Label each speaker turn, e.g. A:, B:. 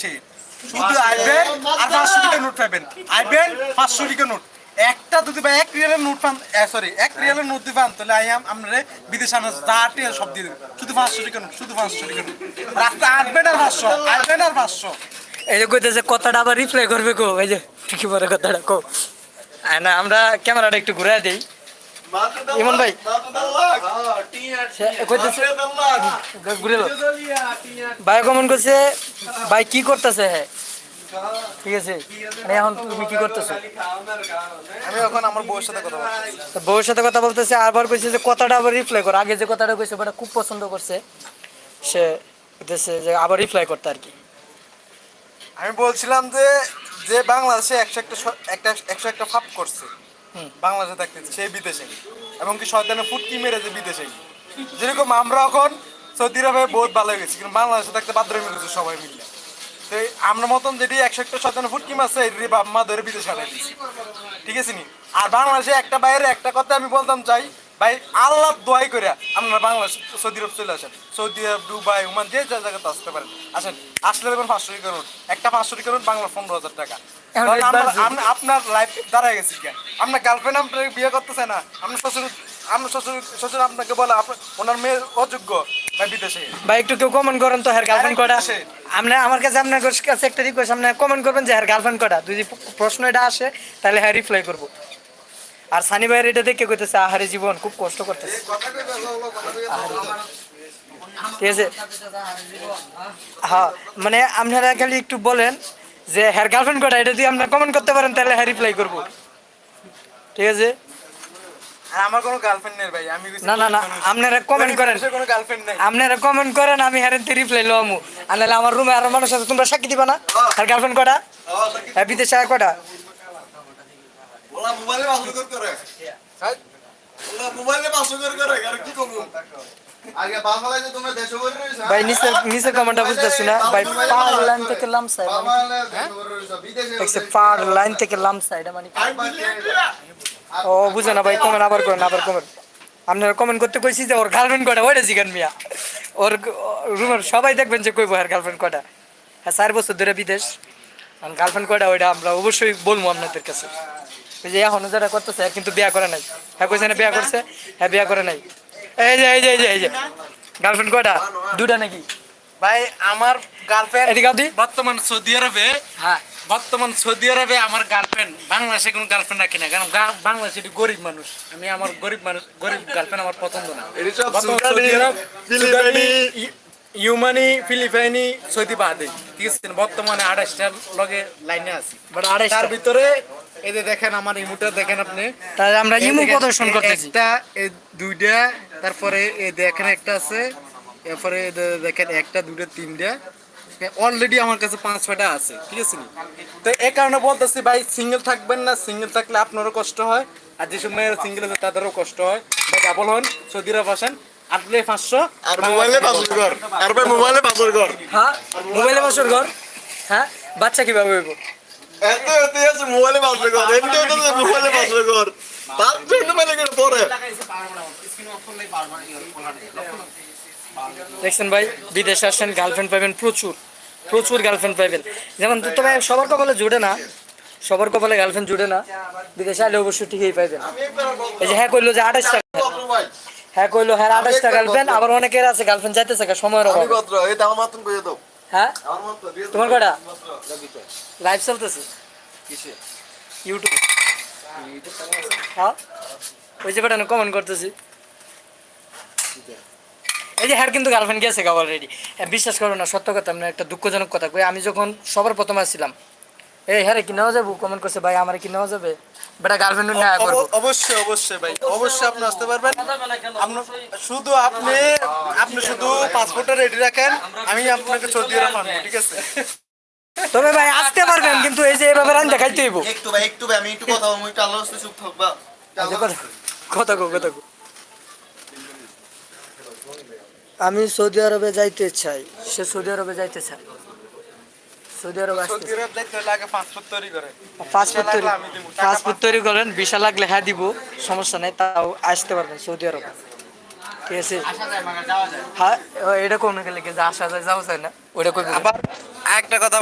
A: শুধু আইবেন আর 500 টাকা নোট পাবেন। আইবেন 500 টাকা নোট একটা যদি ভাই 1 রিয়ালের নোট পান, সরি 1 রিয়ালের নোট দিবেন তাহলে আমরা বিদেশে আনা জাটি সব দিয়ে দেব। শুধু 500 টাকা নোট, শুধু 500 টাকা নোট। রাস্তা আইবেন আর 500, আইবেন আর 500।
B: এই যে কইতেছে কথাটা আবার রিপ্লাই করবে কো, এই যে ঠিকই বলে কথাটা কো। না আমরা ক্যামেরাটা একটু ঘুরাই দেই। ইমন ভাই কইতেছে ঘুরে লো ভাই কমেন্ট করছে ভাই কি করতেছে, হ্যাঁ ঠিক আছে। এখন তুমি কি করতেছো?
A: আমি এখন আমার বউয়ের সাথে কথা বলছি।
B: বউয়ের সাথে কথা বলতেছে, আবার কইছে যে কথাটা আবার রিপ্লাই কর। আগে যে কথাটা কইছে ওটা খুব পছন্দ করছে সে, কইতেছে যে আবার রিপ্লাই করতে আর কি।
A: আমি বলছিলাম যে যে বাংলাদেশে 101টা ফাপ করছে বাংলাদেশে থাকতে সেই বিদেশে, এবং কি শয়তানের ফুটকি মেরে যে বিদেশে, যেরকম আমরা এখন সৌদি আরবে বহুত ভালো হয়ে গেছি, কিন্তু বাংলাদেশে থাকতে বাধ্যই মেরেছে সবাই মিলে। তো আমরা মতন যেটি 101টা শয়তানের ফুটকি মারছে এটি বাপ মা ধরে বিদেশে আনাই দিয়েছি, ঠিক আছে নি। আর বাংলাদেশে একটা বাইরে একটা কথা আমি বলতাম চাই ভাই, আল্লাহ দোয়াই করে আপনারা বাংলাদেশ সৌদি আরব চলে আসেন। সৌদি আরব, দুবাই, ওমান যে যা জায়গাতে আসতে পারেন আসেন। আসলে দেখবেন 500 টাকা নোট, একটা 500 টাকা নোট বাংলা 15,000 টাকা। আপনার লাইফ দাঁড়ায় গেছি কেন? আপনার গার্লফ্রেন্ড আপনার বিয়ে করতেছে না, আপনার শ্বশুর আপনাকে বলে ওনার মেয়ে অযোগ্য ভাই বিদেশে।
B: ভাই একটু কেউ কমেন্ট করেন তো, হ্যাঁ গার্লফ্রেন্ড কটা? আপনি আমার কাছে আপনার কাছে একটা রিকোয়েস্ট, আপনি কমেন্ট করবেন যে হ্যাঁ গার্লফ্রেন্ড কটা। যদি প্রশ্ন এটা আসে তাহলে হ্যাঁ রিপ্লাই করবো। আর সানি ভাইয়ের এটা দেখে কইতেছে আহারে জীবন খুব কষ্ট করতেছে, ঠিক আছে। হ্যাঁ মানে আপনারা খালি একটু বলেন যে হ্যাঁ গার্লফ্রেন্ড কটা, এটা যদি আপনারা কমেন্ট করতে পারেন তাহলে হ্যাঁ রিপ্লাই করবো, ঠিক আছে।
A: আর আমার কোনো গার্লফ্রেন্ড নেই ভাই, আমি
B: না না না আপনারা কমেন্ট করেন,
A: কোনো গার্লফ্রেন্ড নেই।
B: আপনারা কমেন্ট করেন, আমি হ্যারেন্তে রিপ্লাই লমু। আর নাহলে আমার রুমে আরো মানুষ আছে, তোমরা সাক্ষী দিবা না? আর গার্লফ্রেন্ড কটা, হ্যাঁ বিদেশে কটা?
A: ওলা মোবাইলে পাসওয়ার্ড করে, হ্যাঁ ওলা মোবাইলে পাসওয়ার্ড করে আর কি করব? আগে বাংলায় যে তোমরা দেশে বলে রইছো
B: ভাই নিচে কমেন্টটা বুঝতেছি না ভাই। পার লাইন থেকে লামসাই মানে এক্সে পার লাইন থেকে লামসাই এটা মানে ও বুঝে না ভাই। কমেন্ট আবার করেন, আবার কমেন্ট। আপনারা কমেন্ট করতে কইছি যে ওর গার্লফ্রেন্ড কটা, ওইটা জিগান মিয়া। ওর রুমের সবাই দেখবেন যে কইবো হ্যাঁ গার্লফ্রেন্ড কটা। হ্যাঁ 4 বছর ধরে বিদেশ, আর গার্লফ্রেন্ড কটা ওইটা আমরা অবশ্যই বলবো আপনাদের কাছে। এই যে এখনো যারা করতেছে কিন্তু বিয়া করে নাই, হ্যাঁ কইছে না বিয়া করছে, হ্যাঁ বিয়া করে নাই। এই যে এই যে এই যে এই যে গার্লফ্রেন্ড কটা? দুটা নাকি
A: ভাই? আমার গার্লফ্রেন্ড
B: এদিকে
A: বর্তমান সৌদি আরবে,
B: হ্যাঁ
A: বর্তমান সৌদি আরবে আমার গার্লফ্রেন্ড। বাংলাদেশে কোনো গার্লফ্রেন্ড রাখি না, কারণ বাংলাদেশে একটু গরিব মানুষ। আমি আমার গরিব মানুষ, গরিব গার্লফ্রেন্ড আমার পছন্দ না। সৌদি আরব, সুদানি, ইউমানি, ফিলিপাইনি, সৌদি বাদে, ঠিক আছে। বর্তমানে 28টার লগে লাইনে আছি,
B: বাট 28
A: তার ভিতরে এই যে দেখেন আমার ইমোটা দেখেন আপনি,
B: তাহলে আমরা ইমো প্রদর্শন করতেছি।
A: একটা, এই দুইটা, তারপরে এই দেখেন একটা আছে, এরপরে দেখেন একটা, দুইটা, তিনটা, অলরেডি আমার কাছে 5-6টা আছে, ঠিক আছে। তো এই কারণে বলতেছি ভাই, সিঙ্গেল থাকবেন না। সিঙ্গেল থাকলে আপনারও কষ্ট হয়, আর যেসব মেয়েরা সিঙ্গেল আছে তাদেরও কষ্ট হয়। ভাই ডাবল হন, সৌদি আরব আসেন, আসলে 500
C: আর মোবাইলে পাসওয়ার্ড কর, আর ভাই মোবাইলে পাসওয়ার্ড কর।
B: হ্যাঁ মোবাইলে বসর ঘর, হ্যাঁ বাচ্চা কিভাবে হইব?
C: এত এত আছে মোবাইলে পাসওয়ার্ড কর, এত এত মোবাইলে পাসওয়ার্ড কর। তার জন্য মানে করে পরে
B: দেখছেন ভাই, বিদেশে আসেন গার্লফ্রেন্ড পাবেন প্রচুর, প্রচুর গার্লফ্রেন্ড পাবেন। যেমন তবে সবার কপালে জুড়ে না, সবার কপালে গার্লফ্রেন্ড জুড়ে না। বিদেশে আলে অবশ্যই ঠিকই পাইবেন। এই যে হ্যাঁ কইলো যে 28 টাকা, হ্যাঁ কইলো হ্যাঁ 28 টাকা গার্লফ্রেন্ড। আবার অনেকের আছে গার্লফ্রেন্ড যাইতেছে সময়ের
C: আমি
B: অভাবে।
C: কত এই দাম মাত্র কইয়ে দাও।
B: হ্যাঁ
C: আমার মাত্র দিয়ে দাও।
B: তোমার কটা লাইভ চলতেছে
C: কিসে?
B: ইউটিউব? হ্যাঁ ওই যে বাটানো কমেন্ট করতেছি। এই যে হ্যাঁ কিন্তু গার্লফ্রেন্ড গেছে গা অলরেডি। বিশ্বাস করো না, সত্য কথা, আমি একটা দুঃখজনক কথা কই। আমি যখন সবার প্রথম আসছিলাম, এই হ্যাঁ কি নেওয়া যাবো, কমেন্ট করছে ভাই আমার কি নেওয়া যাবে, বেটা গার্লফ্রেন্ড না করবো।
A: অবশ্যই অবশ্যই ভাই, অবশ্যই আপনি আসতে পারবেন। শুধু আপনি শুধু পাসপোর্টটা রেডি রাখেন, আমি আপনাকে সৌদি আরব আনবো, ঠিক আছে।
B: তবে ভাই আসতে পারবেন, কিন্তু এই যে এভাবে রান দেখাইতে হইব।
C: একটু ভাই আমি একটু কথা বলবো, একটু আল্লাহর রাস্তায় চুপ থাকবা।
B: কথা কো কথা কো। আমি সৌদি আরবে যাইতে চাই, সে সৌদি আরবে যাইতে চায়। সৌদি আরব আসতে
A: সৌদি আরব যাইতে হলে আগে পাসপোর্ট তৈরি করে।
B: পাসপোর্ট তৈরি করেন, ভিসা লাগলে হ্যাঁ দিব, সমস্যা নেই, তাও আসতে পারবেন সৌদি আরব, ঠিক আছে। হ্যাঁ এটা কোন গেলে আসা যায়, যাওয়া যায় না, ওইটা কই।
A: আবার একটা কথা